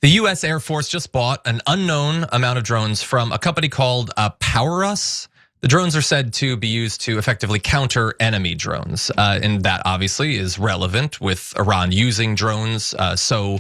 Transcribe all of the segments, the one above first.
The US Air Force just bought an unknown amount of drones from a company called Powerus. The drones are said to be used to effectively counter enemy drones. And that obviously is relevant with Iran using drones so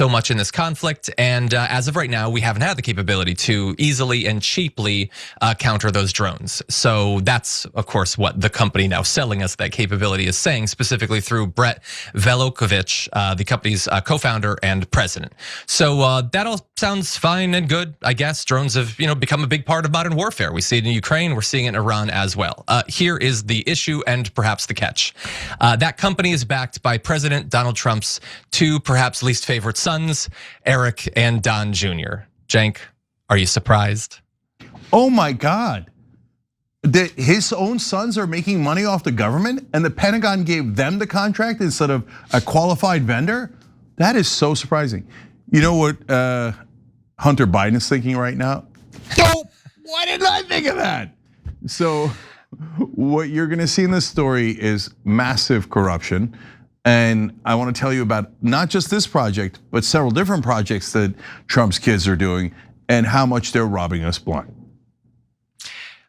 much in this conflict. And as of right now, we haven't had the capability to easily and cheaply counter those drones. So that's, of course, what the company now selling us that capability is saying, specifically through Brett Velicovich, the company's co-founder and president. So that all sounds fine and good, I guess. Drones have become a big part of modern warfare. We see it in Ukraine. We're seeing it in Iran as well. Here is the issue and perhaps the catch. That company is backed by President Donald Trump's two perhaps least favorite sons, Eric and Don Jr. Cenk, are you surprised? Oh my God. His own sons are making money off the government and the Pentagon gave them the contract instead of a qualified vendor? That is so surprising. You know what Hunter Biden is thinking right now? Oh, why didn't I think of that? So what you're gonna see in this story is massive corruption. And I wanna tell you about not just this project, but several different projects that Trump's kids are doing and how much they're robbing us blind.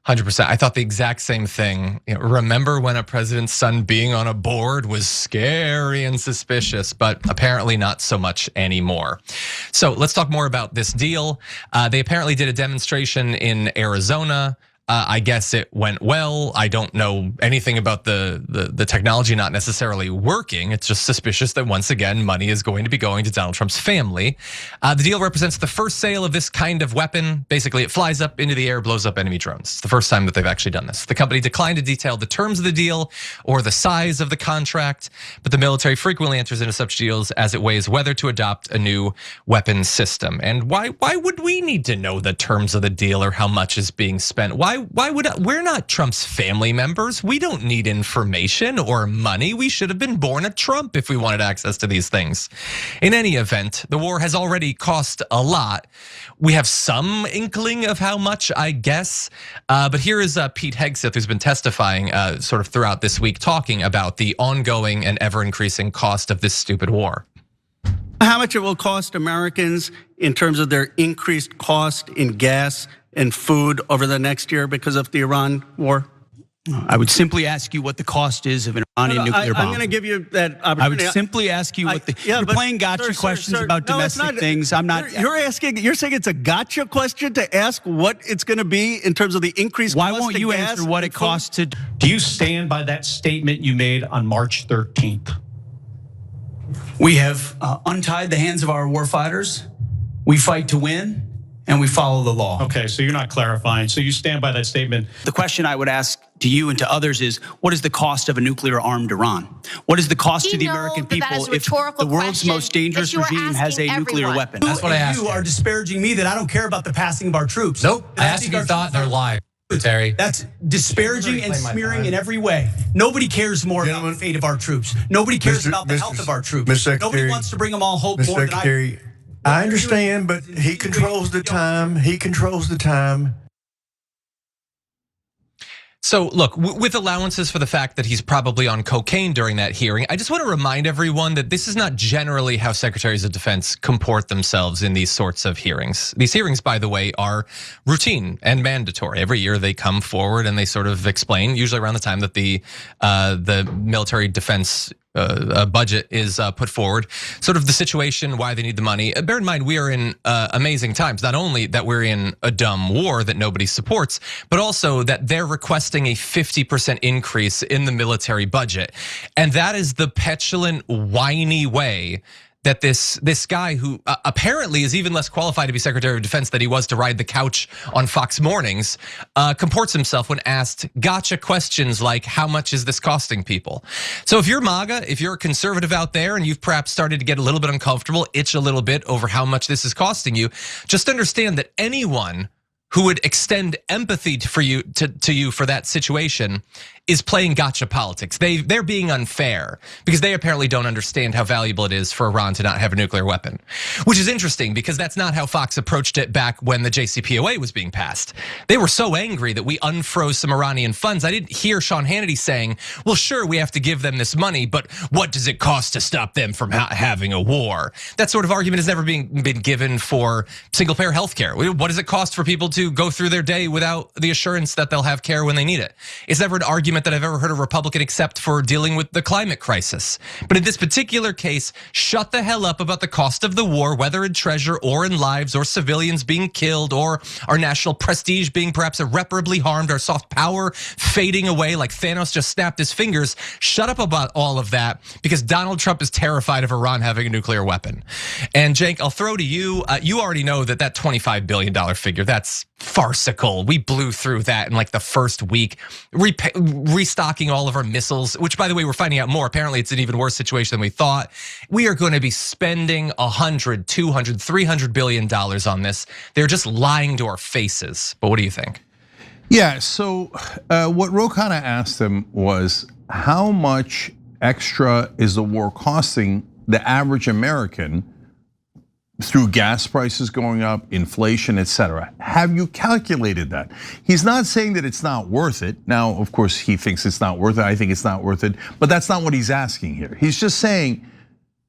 100%. I thought the exact same thing. Remember when a president's son being on a board was scary and suspicious, but apparently not so much anymore. So let's talk more about this deal. They apparently did a demonstration in Arizona. I guess it went well. I don't know anything about the technology not necessarily working. It's just suspicious that once again, money is going to be going to Donald Trump's family. The deal represents the first sale of this kind of weapon. Basically, it flies up into the air, blows up enemy drones. It's the first time that they've actually done this. The company declined to detail the terms of the deal or the size of the contract, but the military frequently enters into such deals as it weighs whether to adopt a new weapon system. And why would we need to know the terms of the deal or how much is being spent? Why would we're not Trump's family members? We don't need information or money. We should have been born a Trump if we wanted access to these things. In any event, the war has already cost a lot. We have some inkling of how much, I guess. But here is Pete Hegseth, who's been testifying sort of throughout this week, talking about the ongoing and ever increasing cost of this stupid war. How much it will cost Americans in terms of their increased cost in gas and food over the next year because of the Iran war? I would simply ask you what the cost is of an Iranian nuclear bomb. I'm going to give you that opportunity. I would simply ask you what you're playing gotcha questions about domestic things. I'm not. You're saying it's a gotcha question to ask what it's going to be in terms of the increased cost of gas. Why won't you answer what it costs to? Do you stand by that statement you made on March 13th? We have untied the hands of our warfighters. We fight to win. And we follow the law. Okay, so you're not clarifying. So you stand by that statement. The question I would ask to you and to others is, what is the cost of a nuclear-armed Iran? What is the cost to the American people if the world's most dangerous regime has a nuclear weapon? That's what I asked you. You are disparaging me that I don't care about the passing of our troops. Nope, I asked if you thought they're lying. Terry. That's disparaging and smearing in every way. Nobody cares more about the fate of our troops. Nobody cares about the health of our troops. Nobody wants to bring them all home more than I. I understand, but he controls the time. He controls the time. So look, with allowances for the fact that he's probably on cocaine during that hearing, I just want to remind everyone that this is not generally how secretaries of defense comport themselves in these sorts of hearings. These hearings, by the way, are routine and mandatory. Every year they come forward and they sort of explain, usually around the time that the military defense budget is put forward, sort of the situation, why they need the money. Bear in mind, we are in amazing times. Not only that we're in a dumb war that nobody supports, but also that they're requesting a 50% increase in the military budget. And that is the petulant, whiny way that this guy who apparently is even less qualified to be Secretary of Defense than he was to ride the couch on Fox Mornings, comports himself when asked gotcha questions like, how much is this costing people? So if you're MAGA, if you're a conservative out there and you've perhaps started to get a little bit uncomfortable, itch a little bit over how much this is costing you, just understand that anyone who would extend empathy to you for that situation is playing gotcha politics. They're being unfair because they apparently don't understand how valuable it is for Iran to not have a nuclear weapon, which is interesting because that's not how Fox approached it back when the JCPOA was being passed. They were so angry that we unfroze some Iranian funds. I didn't hear Sean Hannity saying, well, sure, we have to give them this money, but what does it cost to stop them from having a war? That sort of argument has never been given for single payer healthcare. What does it cost for people to go through their day without the assurance that they'll have care when they need it? It's never an argument that I've ever heard a Republican accept for dealing with the climate crisis. But in this particular case, shut the hell up about the cost of the war, whether in treasure or in lives or civilians being killed or our national prestige being perhaps irreparably harmed, our soft power fading away like Thanos just snapped his fingers. Shut up about all of that because Donald Trump is terrified of Iran having a nuclear weapon. And Cenk, I'll throw to you. You already know that $25 billion figure, that's farcical. We blew through that in like the first week, restocking all of our missiles, which by the way, we're finding out more. Apparently it's an even worse situation than we thought. We are going to be spending $100, $200, $300 billion on this. They're just lying to our faces. But what do you think? Yeah, so what Ro Khanna asked him was, how much extra is the war costing the average American through gas prices going up, inflation, etc. Have you calculated that? He's not saying that it's not worth it. Now, of course, he thinks it's not worth it. I think it's not worth it, but that's not what he's asking here. He's just saying,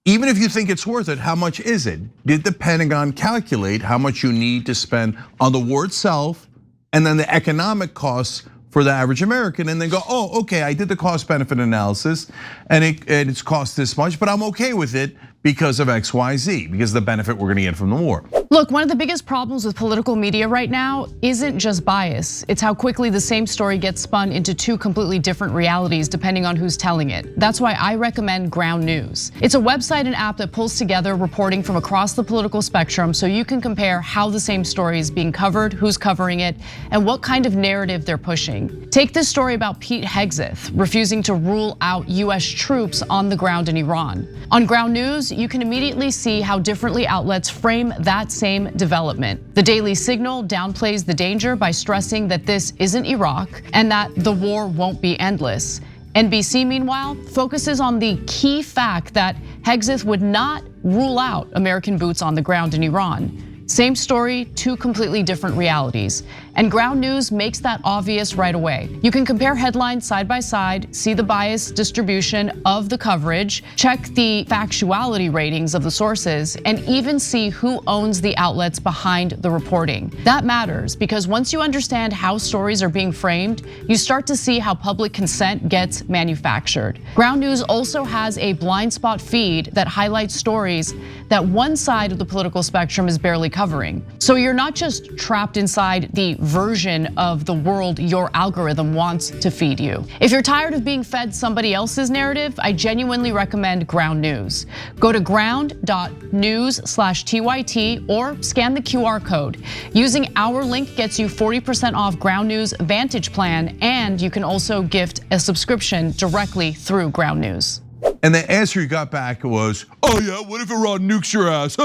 even if you think it's worth it, how much is it? Did the Pentagon calculate how much you need to spend on the war itself and then the economic costs for the average American, and then go, oh, okay, I did the cost benefit analysis and it's cost this much, but I'm okay with it because of X, Y, Z, because of the benefit we're gonna get from the war. Look, one of the biggest problems with political media right now isn't just bias. It's how quickly the same story gets spun into two completely different realities depending on who's telling it. That's why I recommend Ground News. It's a website and app that pulls together reporting from across the political spectrum so you can compare how the same story is being covered, who's covering it, and what kind of narrative they're pushing. Take this story about Pete Hegseth refusing to rule out US troops on the ground in Iran. On Ground News, you can immediately see how differently outlets frame that same development. The Daily Signal downplays the danger by stressing that this isn't Iraq and that the war won't be endless. NBC, meanwhile, focuses on the key fact that Hegseth would not rule out American boots on the ground in Iran. Same story, two completely different realities. And Ground News makes that obvious right away. You can compare headlines side by side, see the bias distribution of the coverage, check the factuality ratings of the sources, and even see who owns the outlets behind the reporting. That matters because once you understand how stories are being framed, you start to see how public consent gets manufactured. Ground News also has a blind spot feed that highlights stories that one side of the political spectrum is barely covering. So you're not just trapped inside the version of the world your algorithm wants to feed you. If you're tired of being fed somebody else's narrative, I genuinely recommend Ground News. Go to ground.news/TYT or scan the QR code. Using our link gets you 40% off Ground News Vantage Plan, and you can also gift a subscription directly through Ground News. And the answer you got back was, oh yeah, what if Iran nukes your ass?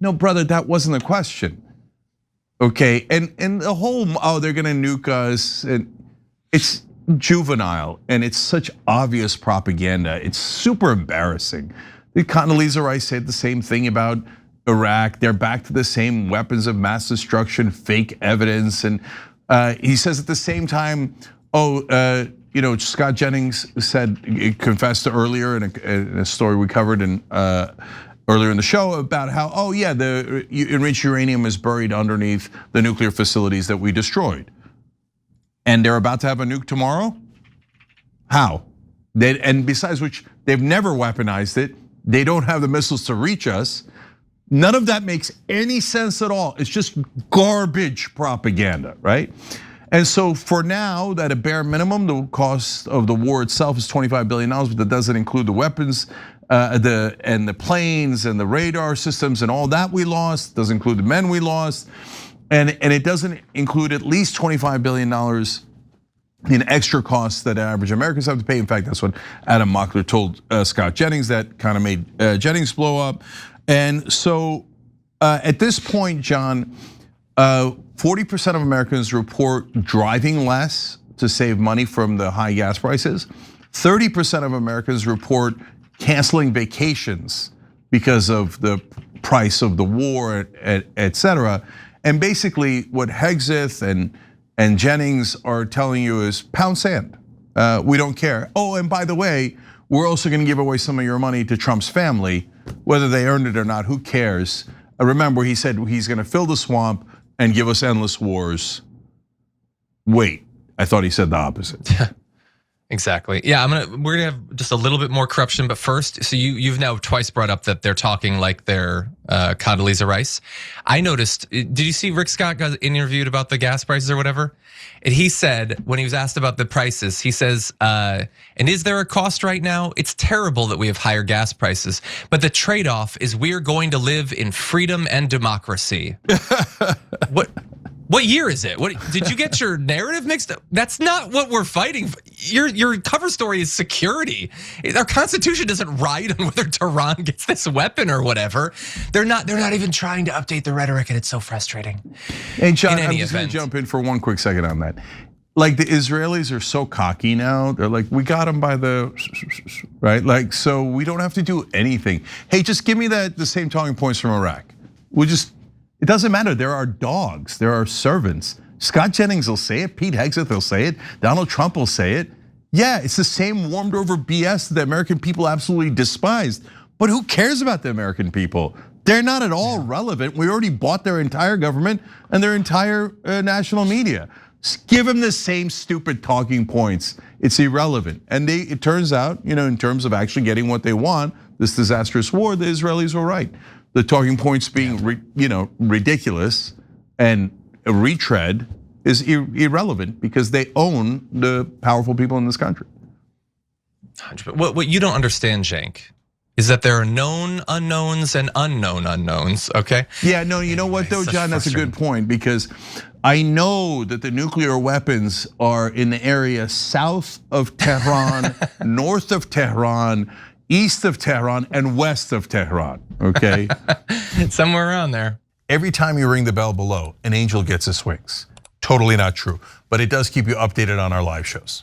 No, brother, that wasn't the question. Okay, and the whole, oh, they're gonna nuke us, it's juvenile and it's such obvious propaganda. It's super embarrassing. Condoleezza Rice said the same thing about Iraq. They're back to the same weapons of mass destruction, fake evidence. And he says at the same time, Scott Jennings confessed earlier in a story we covered earlier in the show about how, the enriched uranium is buried underneath the nuclear facilities that we destroyed. And they're about to have a nuke tomorrow? How? And besides which, they've never weaponized it. They don't have the missiles to reach us. None of that makes any sense at all. It's just garbage propaganda, right? And so for now, at a bare minimum, the cost of the war itself is $25 billion, but that doesn't include the weapons, and the planes and the radar systems and all that we lost. Doesn't include the men we lost, and it doesn't include at least $25 billion in extra costs that average Americans have to pay. In fact, that's what Adam Mockler told Scott Jennings. That kind of made Jennings blow up. And so at this point, John, 40% of Americans report driving less to save money from the high gas prices. 30% of Americans report canceling vacations because of the price of the war, et cetera. And basically what Hegseth and Jennings are telling you is pound sand. We don't care. Oh, and by the way, we're also gonna give away some of your money to Trump's family, whether they earned it or not, who cares? Remember, he said he's gonna fill the swamp and give us endless wars. Wait, I thought he said the opposite. Exactly. Yeah, we're gonna have just a little bit more corruption, but first, so you've now twice brought up that they're talking like they're Condoleezza Rice. I noticed. Did you see Rick Scott got interviewed about the gas prices or whatever? And he said when he was asked about the prices, he says, "And is there a cost right now? It's terrible that we have higher gas prices, but the trade-off is we are going to live in freedom and democracy." What year is it? What did you get your narrative mixed up? That's not what we're fighting for. Your cover story is security. Our Constitution doesn't ride on whether Tehran gets this weapon or whatever. They're not even trying to update the rhetoric, and it's so frustrating. Hey, John, I'm just gonna jump in for one quick second on that. Like the Israelis are so cocky now. They're like, we got them by the right, like so we don't have to do anything. Hey, just give me the same talking points from Iraq. It doesn't matter. There are dogs. There are servants. Scott Jennings will say it. Pete Hegseth will say it. Donald Trump will say it. Yeah, it's the same warmed over BS that the American people absolutely despised. But who cares about the American people? They're not at all relevant. We already bought their entire government and their entire national media. Give them the same stupid talking points. It's irrelevant. And it turns out, in terms of actually getting what they want, this disastrous war, the Israelis were right. The talking points being ridiculous and a retread is irrelevant because they own the powerful people in this country. What you don't understand, Cenk, is that there are known unknowns and unknown unknowns, okay? Yeah, no, you know what though, John, that's a good point because I know that the nuclear weapons are in the area south of Tehran, north of Tehran, east of Tehran and west of Tehran, okay? Somewhere around there. Every time you ring the bell below, an angel gets his wings. Totally not true, but it does keep you updated on our live shows.